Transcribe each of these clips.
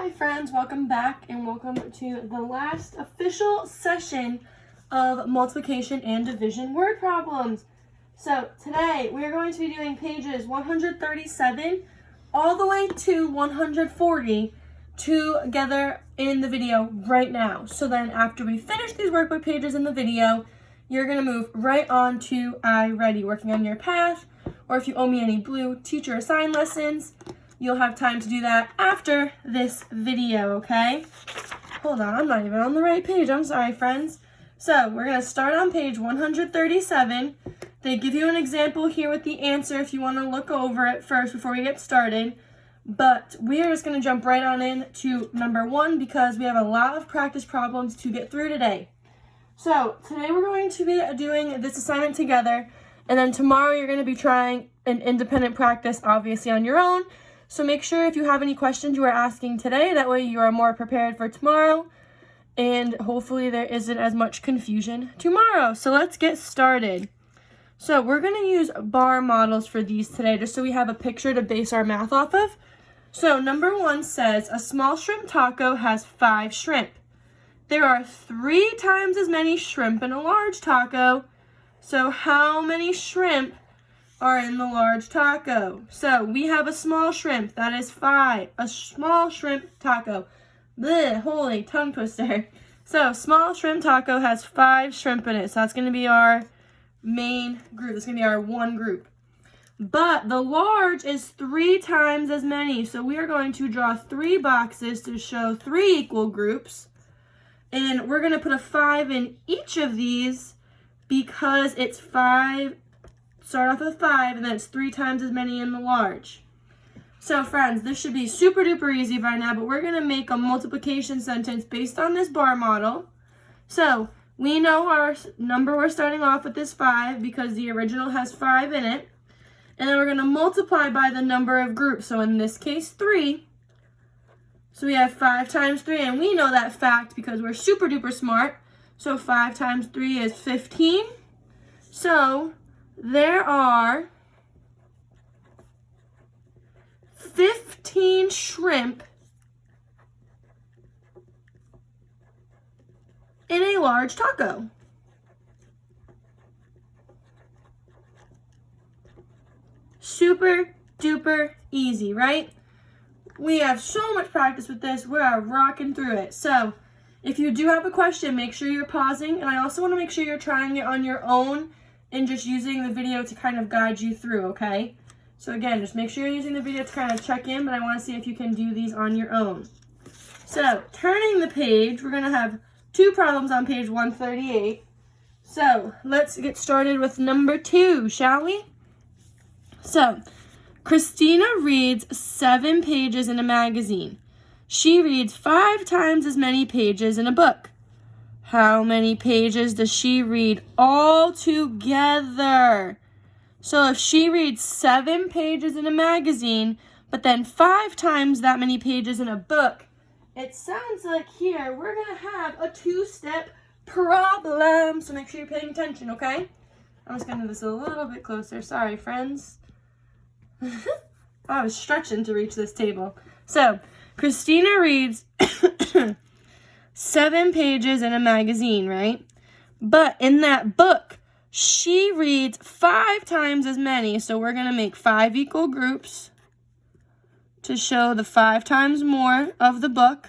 Hi friends, welcome back and welcome to the last official session of multiplication and division word problems. So today we are going to be doing pages 137 all the way to 140 together in the video right now. So then after we finish these workbook pages in the video, you're going to move right on to iReady, working on your path, or if you owe me any blue teacher assigned lessons, you'll have time to do that after this video, okay? Hold on, I'm not even on the right page. I'm sorry, friends. So we're going to start on page 137. They give you an example here with the answer if you want to look over it first before we get started. But we are just going to jump right on in to number 1 because we have a lot of practice problems to get through today. So today we're going to be doing this assignment together. And then tomorrow you're going to be trying an independent practice, obviously on your own. So make sure if you have any questions you are asking today, that way you are more prepared for tomorrow. And hopefully there isn't as much confusion tomorrow. So let's get started. So we're going to use bar models for these today, just so we have a picture to base our math off of. So number 1 says, a small shrimp taco has 5 shrimp. There are 3 times as many shrimp in a large taco. So how many shrimp are in the large taco? So we have a small shrimp, that is 5. A small shrimp taco. Bleh, holy tongue twister. So small shrimp taco has 5 shrimp in it. So that's going to be our main group. That's going to be our one group. But the large is 3 times as many. So we are going to draw 3 boxes to show 3 equal groups. And we're going to put a 5 in each of these because it's 5. Start off with 5, and then it's 3 times as many in the large. So friends, this should be super duper easy by now, but we're going to make a multiplication sentence based on this bar model. So we know our number we're starting off with is 5 because the original has 5 in it. And then we're going to multiply by the number of groups. So in this case, 3. So we have 5 times 3, and we know that fact because we're super duper smart. So 5 times 3 is 15. So there are 15 shrimp in a large taco. Super duper easy, right? We have so much practice with this. We are rocking through it. So if you do have a question, make sure you're pausing. And I also want to make sure you're trying it on your own and just using the video to kind of guide you through, okay? So again, just make sure you're using the video to kind of check in, but I want to see if you can do these on your own. So, turning the page, we're going to have 2 problems on page 138. So, let's get started with number 2, shall we? So, Christina reads 7 pages in a magazine. She reads 5 times as many pages in a book. How many pages does she read all together? So if she reads 7 pages in a magazine, but then 5 times that many pages in a book, it sounds like here we're going to have a 2-step problem. So make sure you're paying attention, okay? I'm just going to do this a little bit closer. Sorry, friends. I was stretching to reach this table. So Christina reads 7 pages in a magazine, right? But in that book, she reads 5 times as many. So we're going to make 5 equal groups to show the 5 times more of the book.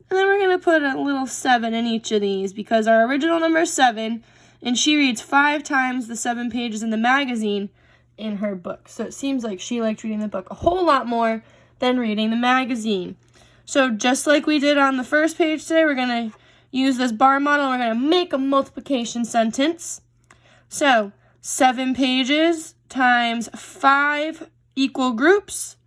And then we're going to put a little 7 in each of these because our original number is 7. And she reads 5 times the 7 pages in the magazine in her book. So it seems like she liked reading the book a whole lot more than reading the magazine. So just like we did on the first page today, we're going to use this bar model. We're going to make a multiplication sentence. So 7 pages times 5 equal groups,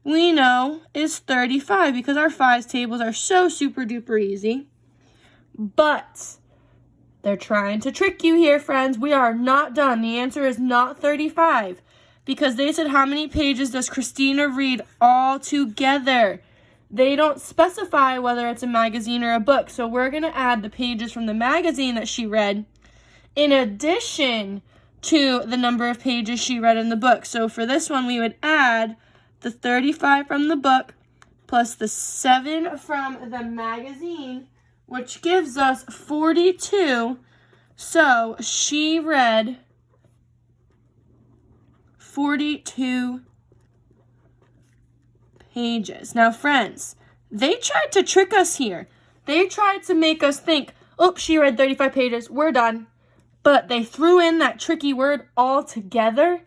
we know is 35 because our 5's tables are so super duper easy. But they're trying to trick you here, friends. We are not done. The answer is not 35 because they said how many pages does Christina read all together? They don't specify whether it's a magazine or a book. So we're going to add the pages from the magazine that she read in addition to the number of pages she read in the book. So for this one, we would add the 35 from the book plus the 7 from the magazine, which gives us 42. So she read 42 pages. Now, friends, they tried to trick us here. They tried to make us think, oh, she read 35 pages, we're done. But they threw in that tricky word all together,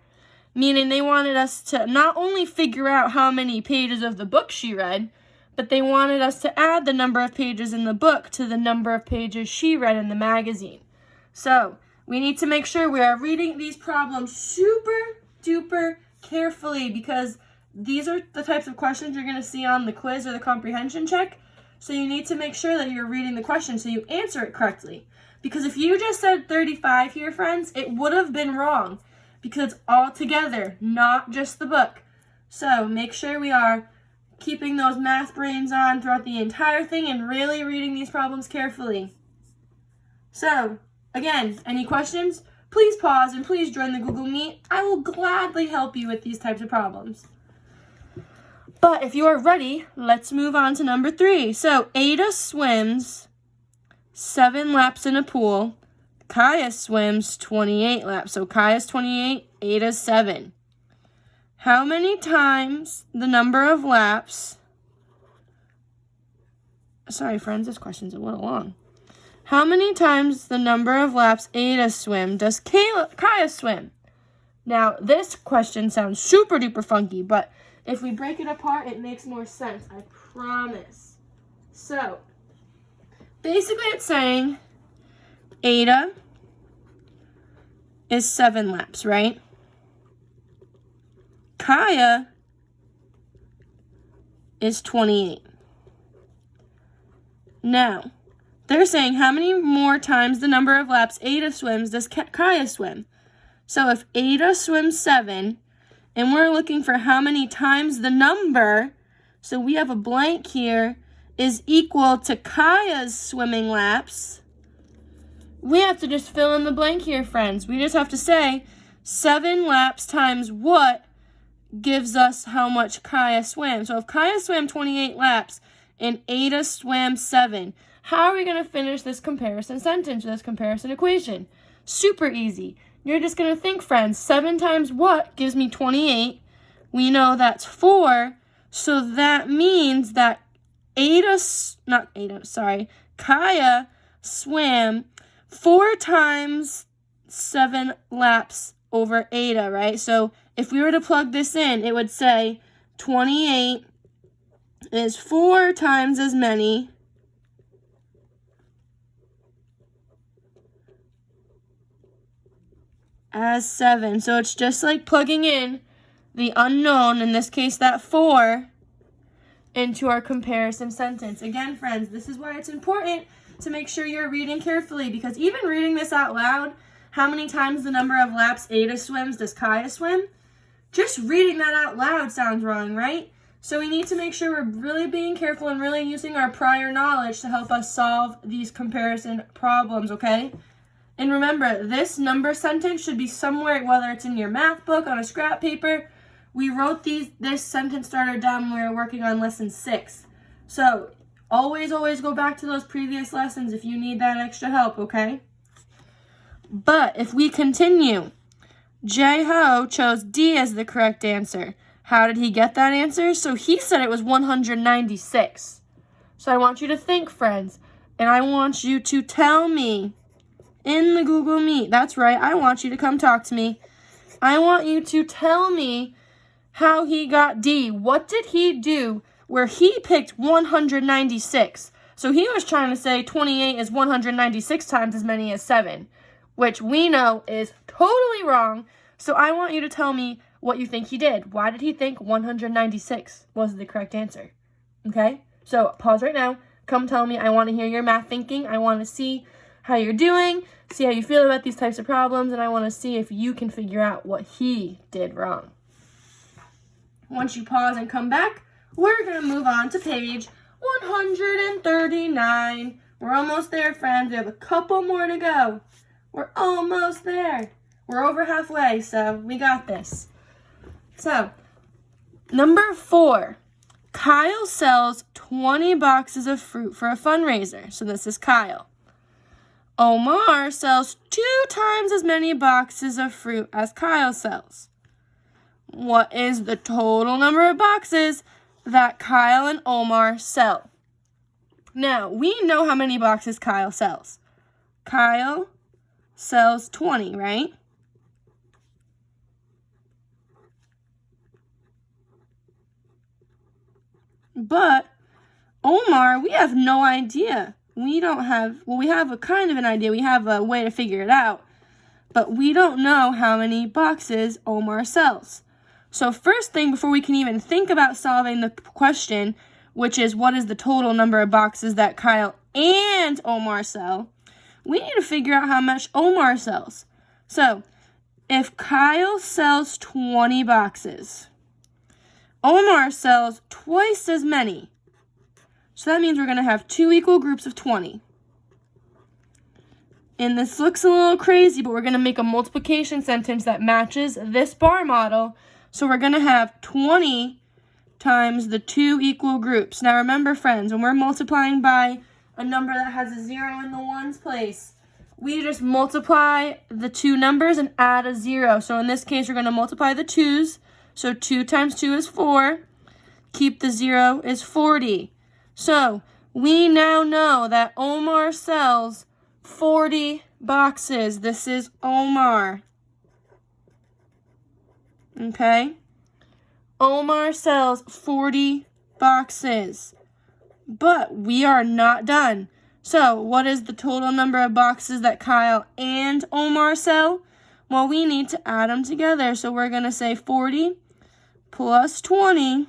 meaning they wanted us to not only figure out how many pages of the book she read, but they wanted us to add the number of pages in the book to the number of pages she read in the magazine. So we need to make sure we are reading these problems super duper carefully, because these are the types of questions you're going to see on the quiz or the comprehension check. So you need to make sure that you're reading the question so you answer it correctly. Because if you just said 35 here, friends, it would have been wrong, because it's all together, not just the book. So make sure we are keeping those math brains on throughout the entire thing and really reading these problems carefully. So, again, any questions? Please pause and please join the Google Meet. I will gladly help you with these types of problems. But if you are ready, let's move on to number 3. So Ada swims 7 laps in a pool. Kaya swims 28 laps. So Kaya's 28, Ada's 7. How many times the number of laps... Sorry, friends, this question's a little long. How many times the number of laps Ada swim does Kaya swim? Now, this question sounds super duper funky, but if we break it apart, it makes more sense, I promise. So, basically it's saying Ada is 7 laps, right? Kaya is 28. Now, they're saying how many more times the number of laps Ada swims does Kaya swim? So if Ada swims 7, and we're looking for how many times the number, so we have a blank here, is equal to Kaya's swimming laps, we have to just fill in the blank here, friends. We just have to say 7 laps times what gives us how much Kaya swam. So if Kaya swam 28 laps and Ada swam 7, how are we going to finish this comparison sentence, this comparison equation? Super easy. You're just going to think, friends, 7 times what gives me 28? We know that's 4, so that means that Kaya swam 4 times 7 laps over Ada, right? So if we were to plug this in, it would say 28 is 4 times as many as 7. So it's just like plugging in the unknown, in this case that 4, into our comparison sentence. Again, friends, this is why it's important to make sure you're reading carefully, because even reading this out loud, how many times the number of laps Ada swims does Kaya swim? Just reading that out loud sounds wrong, right? So we need to make sure we're really being careful and really using our prior knowledge to help us solve these comparison problems, okay? And remember, this number sentence should be somewhere, whether it's in your math book, on a scrap paper. We wrote this sentence starter down when we were working on lesson 6. So always go back to those previous lessons if you need that extra help, okay? But if we continue, J-Ho chose D as the correct answer. How did he get that answer? So he said it was 196. So I want you to think, friends, and I want you to tell me in the Google Meet. That's right, I want you to come talk to me. I want you to tell me how he got D. What did he do where he picked 196? So he was trying to say 28 is 196 times as many as 7, which we know is totally wrong. So I want you to tell me what you think he did. Why did he think 196 was the correct answer? Okay? So pause right now. Come tell me. I want to hear your math thinking. I want to see how you're doing, see how you feel about these types of problems, and I want to see if you can figure out what he did wrong. Once you pause and come back, we're going to move on to page 139. We're almost there, friends. We have a couple more to go. We're almost there. We're over halfway, so we got this. So, number 4. Kyle sells 20 boxes of fruit for a fundraiser. So this is Kyle. Omar sells 2 times as many boxes of fruit as Kyle sells. What is the total number of boxes that Kyle and Omar sell? Now, we know how many boxes Kyle sells. Kyle sells 20, right? But Omar, we have no idea. We have a kind of an idea. We have a way to figure it out. But we don't know how many boxes Omar sells. So first thing, before we can even think about solving the question, which is what is the total number of boxes that Kyle and Omar sell, we need to figure out how much Omar sells. So if Kyle sells 20 boxes, Omar sells twice as many. So that means we're going to have 2 equal groups of 20. And this looks a little crazy, but we're going to make a multiplication sentence that matches this bar model. So we're going to have 20 times the 2 equal groups. Now remember, friends, when we're multiplying by a number that has a 0 in the ones place, we just multiply the 2 numbers and add a 0. So in this case, we're going to multiply the 2's. So 2 times 2 is 4. Keep the 0 is 40. So we now know that Omar sells 40 boxes. This is Omar. Okay? Omar sells 40 boxes. But we are not done. So what is the total number of boxes that Kyle and Omar sell? Well, we need to add them together. So we're going to say 40 plus 20,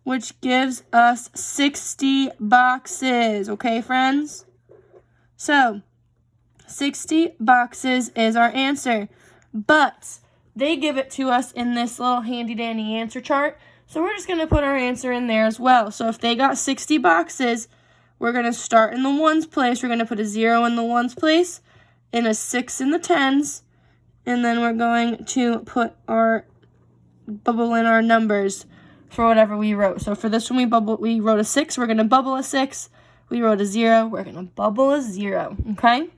which gives us 60 boxes. Okay, friends? So 60 boxes is our answer. But they give it to us in this little handy-dandy answer chart. So we're just going to put our answer in there as well. So if they got 60 boxes, we're going to start in the ones place. We're going to put a 0 in the ones place and a 6 in the tens. And then we're going to put our bubble in our numbers for whatever we wrote. So for this one, we wrote a 6. We're going to bubble a 6. We wrote a 0. We're going to bubble a 0. Okay?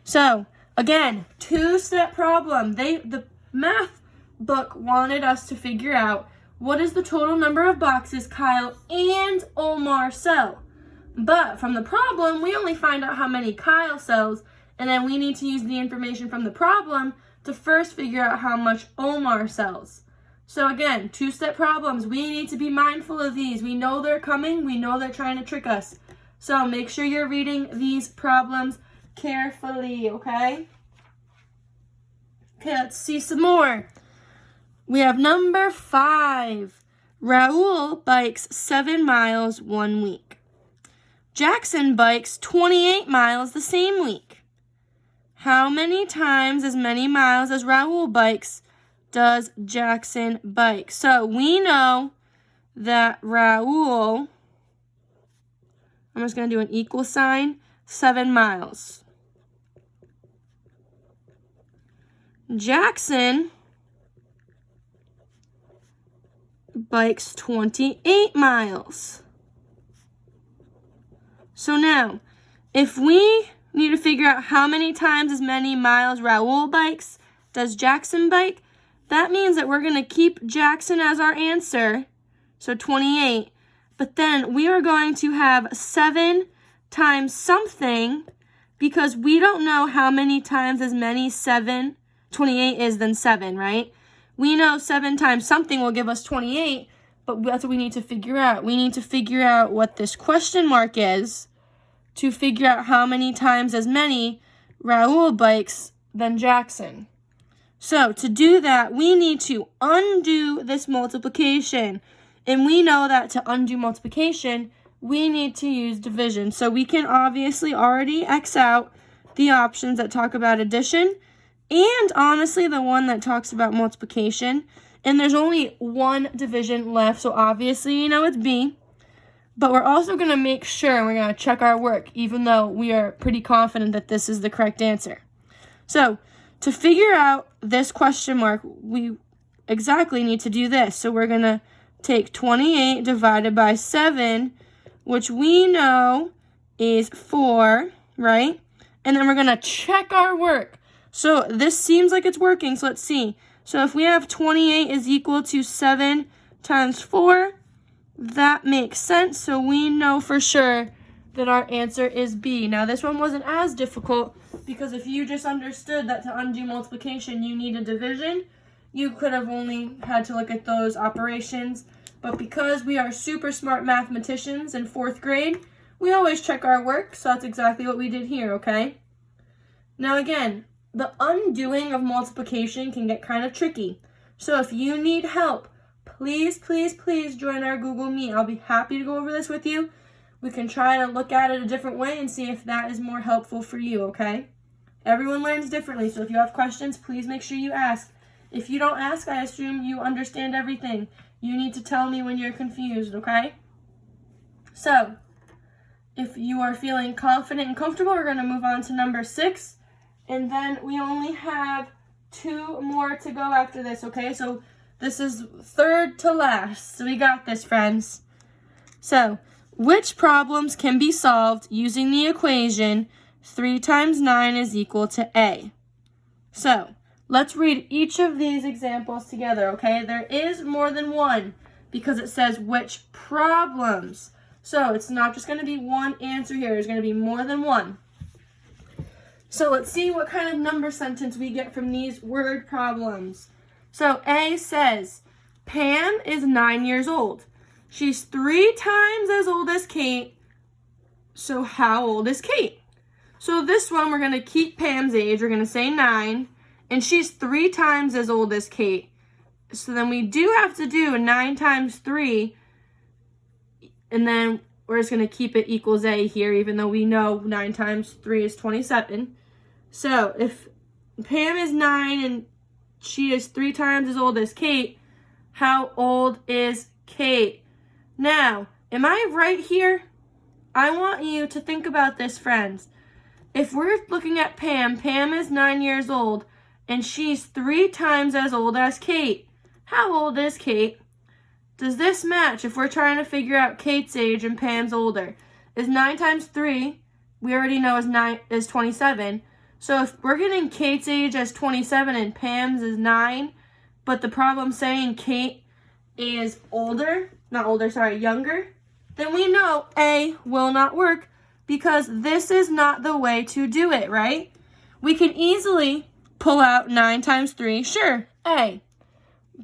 So, again, 2-step problem. The math book wanted us to figure out what is the total number of boxes Kyle and Omar sell. But from the problem, we only find out how many Kyle sells, and then we need to use the information from the problem to first figure out how much Omar sells. So again, 2-step problems. We need to be mindful of these. We know they're coming. We know they're trying to trick us. So make sure you're reading these problems carefully, okay? Okay, let's see some more. We have number 5. Raul bikes 7 miles one week. Jackson bikes 28 miles the same week. How many times as many miles as Raul bikes does Jackson bike? So we know that Raul, I'm just going to do an equal sign, 7 miles. Jackson bikes 28 miles. So now, if we need to figure out how many times as many miles Raul bikes does Jackson bike, that means that we're going to keep Jackson as our answer, so 28, but then we are going to have 7 times something because we don't know how many times as many 28 is than 7, right? We know 7 times something will give us 28, but that's what we need to figure out. We need to figure out what this question mark is to figure out how many times as many Raul bikes than Jackson. So to do that, we need to undo this multiplication. And we know that to undo multiplication, we need to use division. So we can obviously already X out the options that talk about addition and honestly the one that talks about multiplication. And there's only one division left, so obviously you know it's B. But we're also going to make sure, and we're going to check our work, even though we are pretty confident that this is the correct answer. So to figure out this question mark, we exactly need to do this. So we're going to take 28 divided by 7, which we know is 4, right? And then we're going to check our work. So this seems like it's working, so let's see. So if we have 28 is equal to 7 times 4, that makes sense. So we know for sure that our answer is B. Now this one wasn't as difficult because if you just understood that to undo multiplication you need a division, you could have only had to look at those operations. But because we are super smart mathematicians in 4th grade, we always check our work, so that's exactly what we did here, okay? Now again, the undoing of multiplication can get kind of tricky. So if you need help, please, please, please join our Google Meet. I'll be happy to go over this with you. We can try to look at it a different way and see if that is more helpful for you, okay? Everyone learns differently, so if you have questions, please make sure you ask. If you don't ask, I assume you understand everything. You need to tell me when you're confused, okay? So, if you are feeling confident and comfortable, we're going to move on to number 6. And then we only have 2 more to go after this, okay? So, this is third to last. So, we got this, friends. So, which problems can be solved using the equation 3 times 9 is equal to A? So, let's read each of these examples together, okay? There is more than one because it says which problems. So it's not just going to be one answer here. There's going to be more than one. So let's see what kind of number sentence we get from these word problems. So A says, Pam is 9 years old. She's 3 times as old as Kate. So how old is Kate? So this one, we're going to keep Pam's age. We're going to say 9. And she's 3 times as old as Kate. So then we do have to do 9 times 3. And then we're just going to keep it equals A here, even though we know 9 times 3 is 27. So if Pam is 9 and she is 3 times as old as Kate, how old is Kate? Now, am I right here? I want you to think about this, friends. If we're looking at Pam, Pam is 9 years old, and she's 3 times as old as Kate. How old is Kate? Does this match if we're trying to figure out Kate's age and Pam's older? Is 9 times 3, we already know is 27. So if we're getting Kate's age as 27 and Pam's is 9, but the problem's saying Kate is younger, then we know A will not work because this is not the way to do it, right? We can easily pull out 9 times 3, sure, A.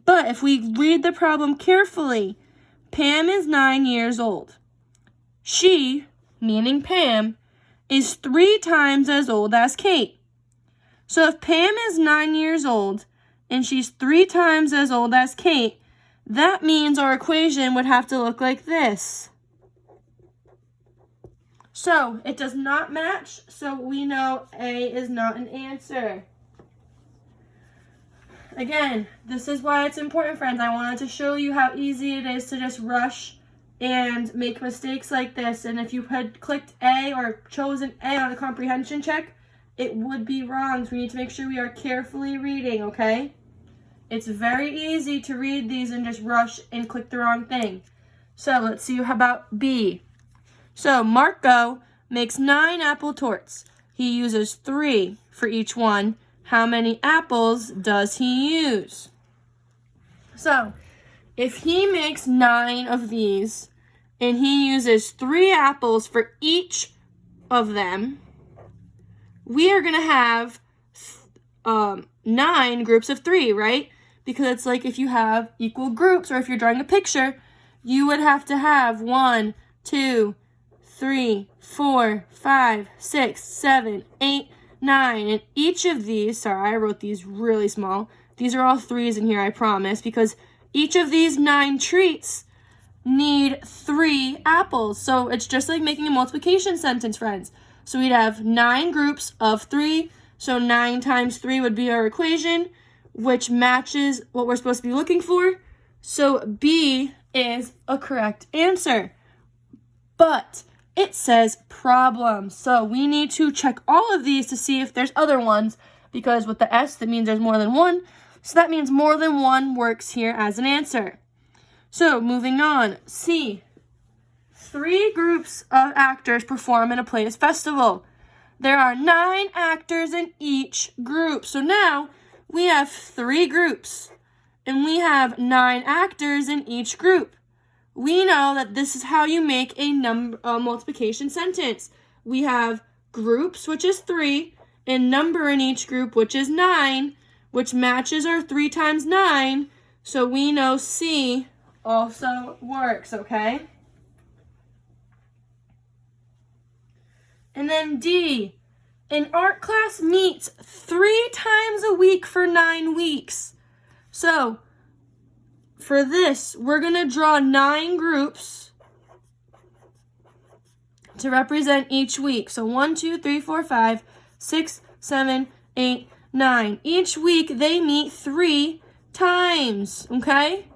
But if we read the problem carefully, Pam is 9 years old. She, meaning Pam, is 3 times as old as Kate. So if Pam is 9 years old and she's 3 times as old as Kate, that means our equation would have to look like this. So it does not match, so we know A is not an answer. Again, this is why it's important, friends. I wanted to show you how easy it is to just rush and make mistakes like this. And if you had clicked A or chosen A on a comprehension check, it would be wrong. So we need to make sure we are carefully reading, okay? It's very easy to read these and just rush and click the wrong thing. So let's see how about B. So Marco makes 9 apple torts. He uses 3 for each one. How many apples does he use? So, if he makes 9 of these and he uses 3 apples for each of them, we are going to have 9 groups of 3, right? Because it's like if you have equal groups or if you're drawing a picture, you would have to have 1, 2, 3, 4, 5, 6, 7, 8, 9, and each of these, sorry, I wrote these really small. These are all 3s in here, I promise, because each of these 9 treats need 3 apples. So it's just like making a multiplication sentence, friends. So we'd have 9 groups of 3. So 9 times 3 would be our equation, which matches what we're supposed to be looking for. So B is a correct answer. But it says problems. So we need to check all of these to see if there's other ones, because with the S, that means there's more than one. So that means more than one works here as an answer. So moving on, C. 3 groups of actors perform in a play's festival. There are 9 actors in each group. So now we have 3 groups and we have 9 actors in each group. We know that this is how you make a multiplication sentence. We have groups, which is 3, and number in each group, which is 9, which matches our 3 times 9. So we know C also works, okay? And then D, an art class meets 3 times a week for 9 weeks. So for this, we're going to draw 9 groups to represent each week. So 1, 2, 3, 4, 5, 6, 7, 8, 9. Each week they meet 3 times, okay?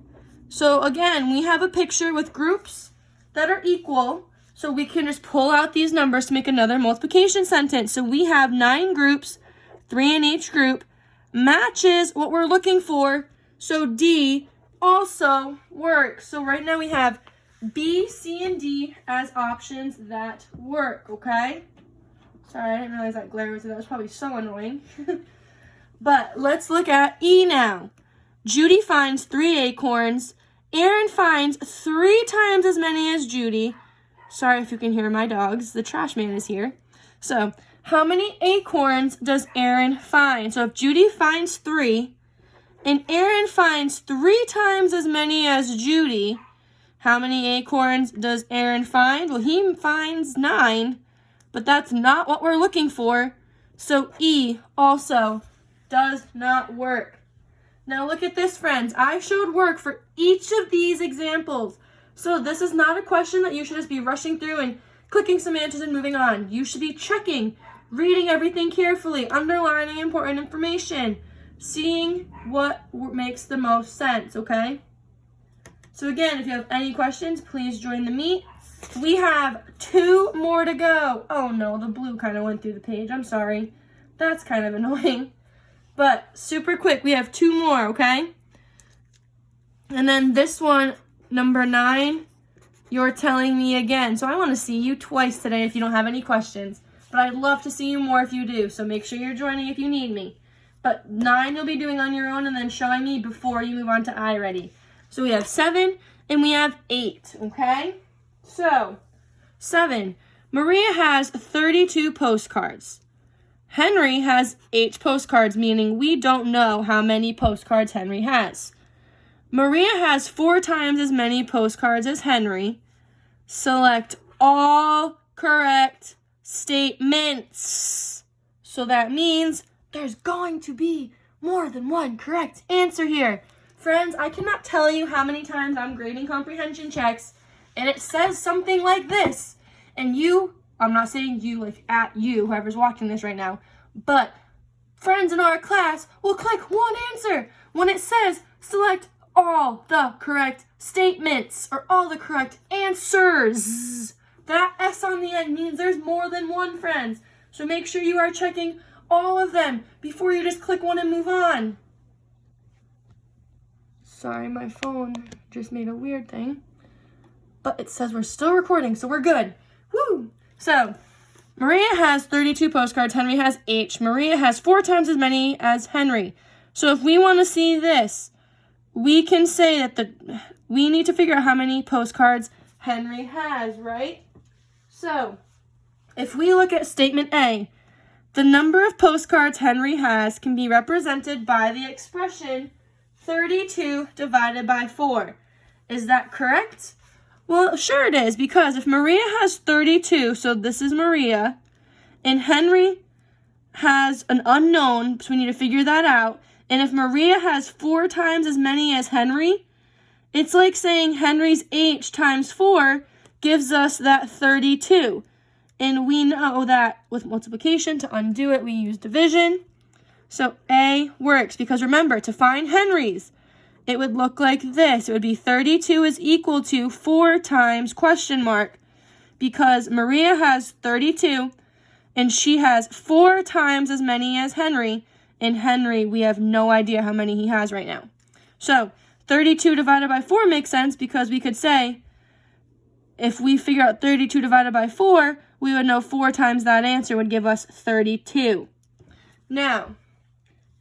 So again, we have a picture with groups that are equal. So we can just pull out these numbers to make another multiplication sentence. So we have 9 groups, 3 in each group, matches what we're looking for. So D also works. So right now we have B, C, and D as options that work, okay? Sorry, I didn't realize that glare was there. That was probably so annoying. But let's look at E now. Judy finds 3 acorns. Aaron finds 3 times as many as Judy. Sorry if you can hear my dogs. The trash man is here. So, how many acorns does Aaron find? So, if Judy finds 3, and Aaron finds 3 times as many as Judy, how many acorns does Aaron find? Well, he finds 9, but that's not what we're looking for. So, E also does not work. Now, look at this, friends. I showed work for each of these examples. So this is not a question that you should just be rushing through and clicking some answers and moving on. You should be checking, reading everything carefully, underlining important information, seeing what makes the most sense, okay? So again, if you have any questions, please join the meet. We have 2 more to go. Oh no, the blue kind of went through the page. I'm sorry. That's kind of annoying. But super quick, we have 2 more, okay? And then this one, number 9, you're telling me again. So I want to see you twice today if you don't have any questions. But I'd love to see you more if you do. So make sure you're joining if you need me. But 9 you'll be doing on your own and then showing me before you move on to iReady. So we have 7 and we have 8, okay? So 7, Maria has 32 postcards. Henry has 8 postcards, meaning we don't know how many postcards Henry has. Maria has 4 times as many postcards as Henry. Select all correct statements. So that means there's going to be more than one correct answer here. Friends, I cannot tell you how many times I'm grading comprehension checks and it says something like this. And you, I'm not saying you like at you, whoever's watching this right now, but friends in our class will click one answer when it says select all the correct statements or all the correct answers. That S on the end means there's more than one, friends. So make sure you are checking all of them before you just click one and move on. Sorry, my phone just made a weird thing. But it says we're still recording, so we're good. Woo! So, Maria has 32 postcards. Henry has 8. Maria has 4 times as many as Henry. So if we want to see this, we can say that we need to figure out how many postcards Henry has, right? So, if we look at statement A, the number of postcards Henry has can be represented by the expression 32 divided by 4. Is that correct? Well, sure it is, because if Maria has 32, so this is Maria, and Henry has an unknown, so we need to figure that out. And if Maria has 4 times as many as Henry, it's like saying Henry's age times 4 gives us that 32. And we know that with multiplication, to undo it, we use division. So A works, because remember, to find Henry's, it would look like this. It would be 32 is equal to 4 times question mark, because Maria has 32, and she has 4 times as many as Henry. And Henry, we have no idea how many he has right now. So 32 divided by 4 makes sense because we could say, if we figure out 32 divided by 4, we would know 4 times that answer would give us 32. Now,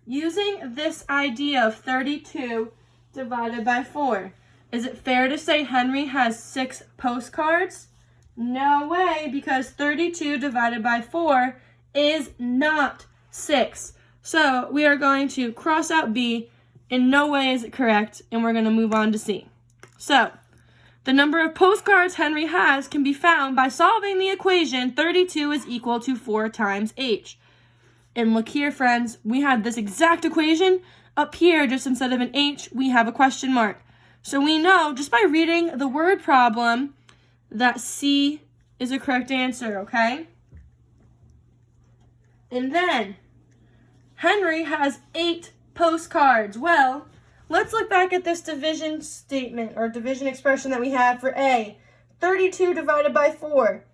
using this idea of 32 divided by 4, is it fair to say Henry has 6 postcards? No way, because 32 divided by 4 is not 6. So we are going to cross out B. In no way is it correct, and we're going to move on to C. So, the number of postcards Henry has can be found by solving the equation 32 is equal to 4 times H. And look here, friends, we have this exact equation. Up here, just instead of an H, we have a question mark. So we know, just by reading the word problem, that C is a correct answer, okay? And then, Henry has 8 postcards. Well, let's look back at this division statement or division expression that we have for A. 32 divided by 4.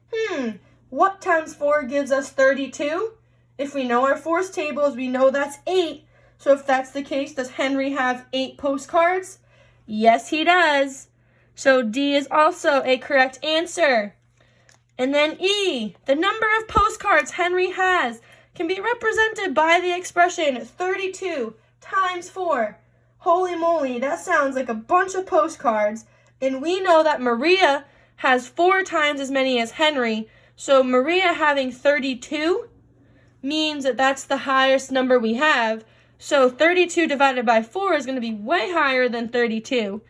What times 4 gives us 32? If we know our force tables, we know that's 8. So if that's the case, does Henry have 8 postcards? Yes, he does. So D is also a correct answer. And then E, the number of postcards Henry has can be represented by the expression 32 times 4. Holy moly, that sounds like a bunch of postcards. And we know that Maria has 4 times as many as Henry. So Maria having 32 means that that's the highest number we have. So 32 divided by 4 is going to be way higher than 32.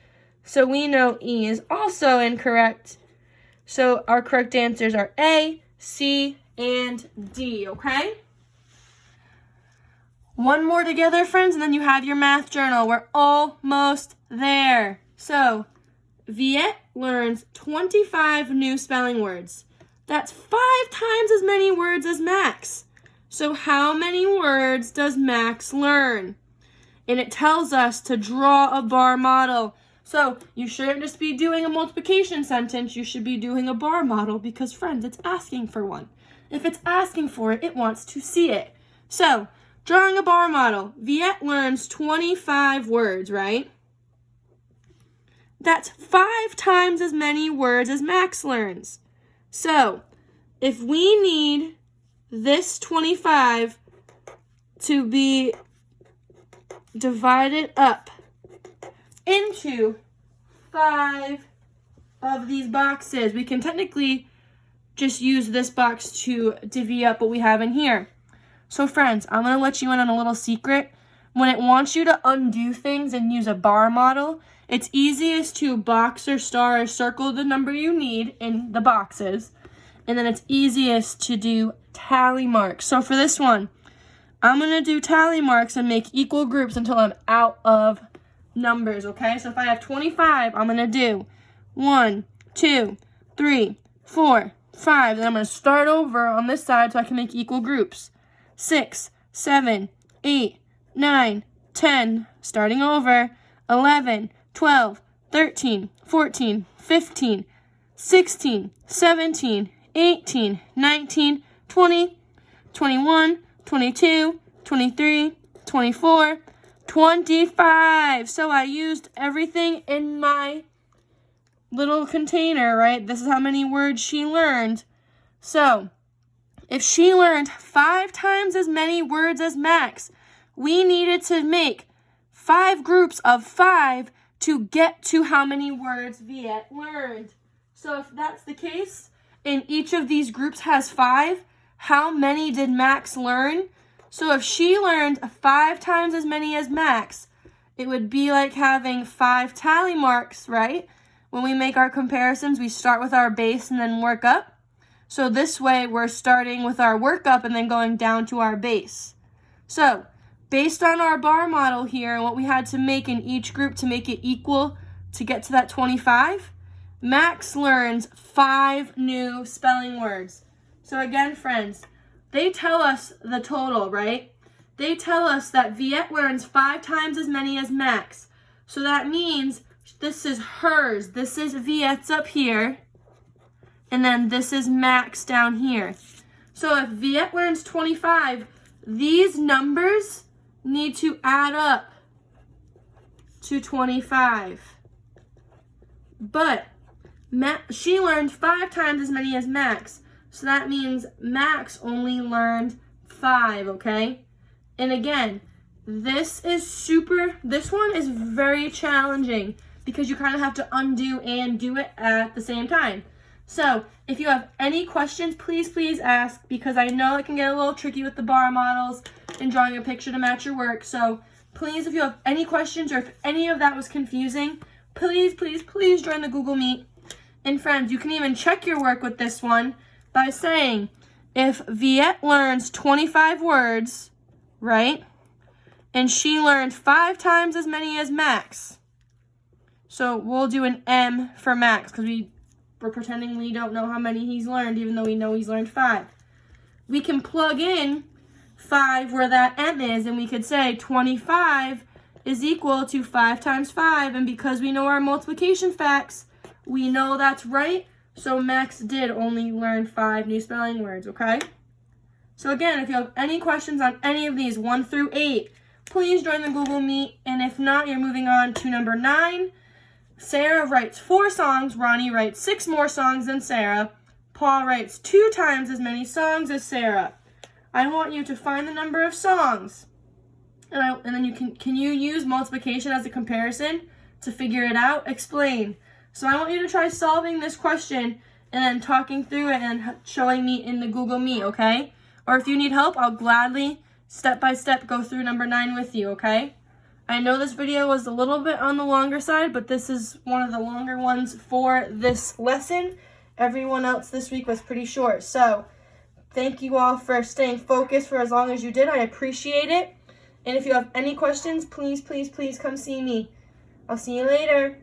So we know E is also incorrect. So our correct answers are A, C, and D, okay? One more together, friends, and then you have your math journal. We're almost there. So, Viet learns 25 new spelling words. That's 5 times as many words as Max. So how many words does Max learn? And it tells us to draw a bar model. So you shouldn't just be doing a multiplication sentence. You should be doing a bar model because, friends, it's asking for one. If it's asking for it, it wants to see it. So, drawing a bar model. Viet learns 25 words, right? That's 5 times as many words as Max learns. So, if we need this 25 to be divided up into 5 of these boxes, we can technically just use this box to divvy up what we have in here. So friends, I'm going to let you in on a little secret. When it wants you to undo things and use a bar model, it's easiest to box or star or circle the number you need in the boxes. And then it's easiest to do tally marks. So for this one, I'm going to do tally marks and make equal groups until I'm out of numbers, okay? So if I have 25, I'm going to do 1, 2, 3, 4, 5. Then I'm going to start over on this side so I can make equal groups. 6, 7, 8, 9, 10, starting over, 11, 12, 13, 14, 15, 16, 17, 18, 19, 20, 21, 22, 23, 24, 25. So I used everything in my little container, right? This is how many words she learned. So if she learned 5 times as many words as Max, we needed to make 5 groups of 5 to get to how many words Viet learned. So if that's the case, and each of these groups has 5, how many did Max learn? So if she learned 5 times as many as Max, it would be like having 5 tally marks, right? When we make our comparisons, we start with our base and then work up. So this way, we're starting with our work up and then going down to our base. So, based on our bar model here and what we had to make in each group to make it equal to get to that 25, Max learns 5 new spelling words. So again, friends, they tell us the total, right? They tell us that Viet learns 5 times as many as Max. So that means this is hers. This is Viet's up here. And then this is Max down here. So if Viet learns 25, these numbers need to add up to 25. But she learned 5 times as many as Max. So that means Max only learned 5, okay? And again, this one is very challenging because you kind of have to undo and do it at the same time. So if you have any questions, please ask, because I know it can get a little tricky with the bar models and drawing a picture to match your work. So please, if you have any questions or if any of that was confusing, please join the Google Meet. And friends, you can even check your work with this one by saying, if Viet learns 25 words, right, and she learned 5 times as many as Max, so we'll do an M for Max because we're pretending we don't know how many he's learned, even though we know he's learned 5. We can plug in 5 where that M is, and we could say 25 is equal to 5 times 5, and because we know our multiplication facts, we know that's right, so Max did only learn 5 new spelling words, okay? So again, if you have any questions on any of these, 1 through 8, please join the Google Meet, and if not, you're moving on to number 9. Sarah writes 4 songs, Ronnie writes 6 more songs than Sarah, Paul writes 2 times as many songs as Sarah. I want you to find the number of songs, and then you can you use multiplication as a comparison to figure it out? Explain. So I want you to try solving this question and then talking through it and showing me in the Google Meet, okay? Or if you need help, I'll gladly step by step go through number 9 with you, okay? I know this video was a little bit on the longer side, but this is one of the longer ones for this lesson. Everyone else this week was pretty short. So thank you all for staying focused for as long as you did. I appreciate it. And if you have any questions, please come see me. I'll see you later.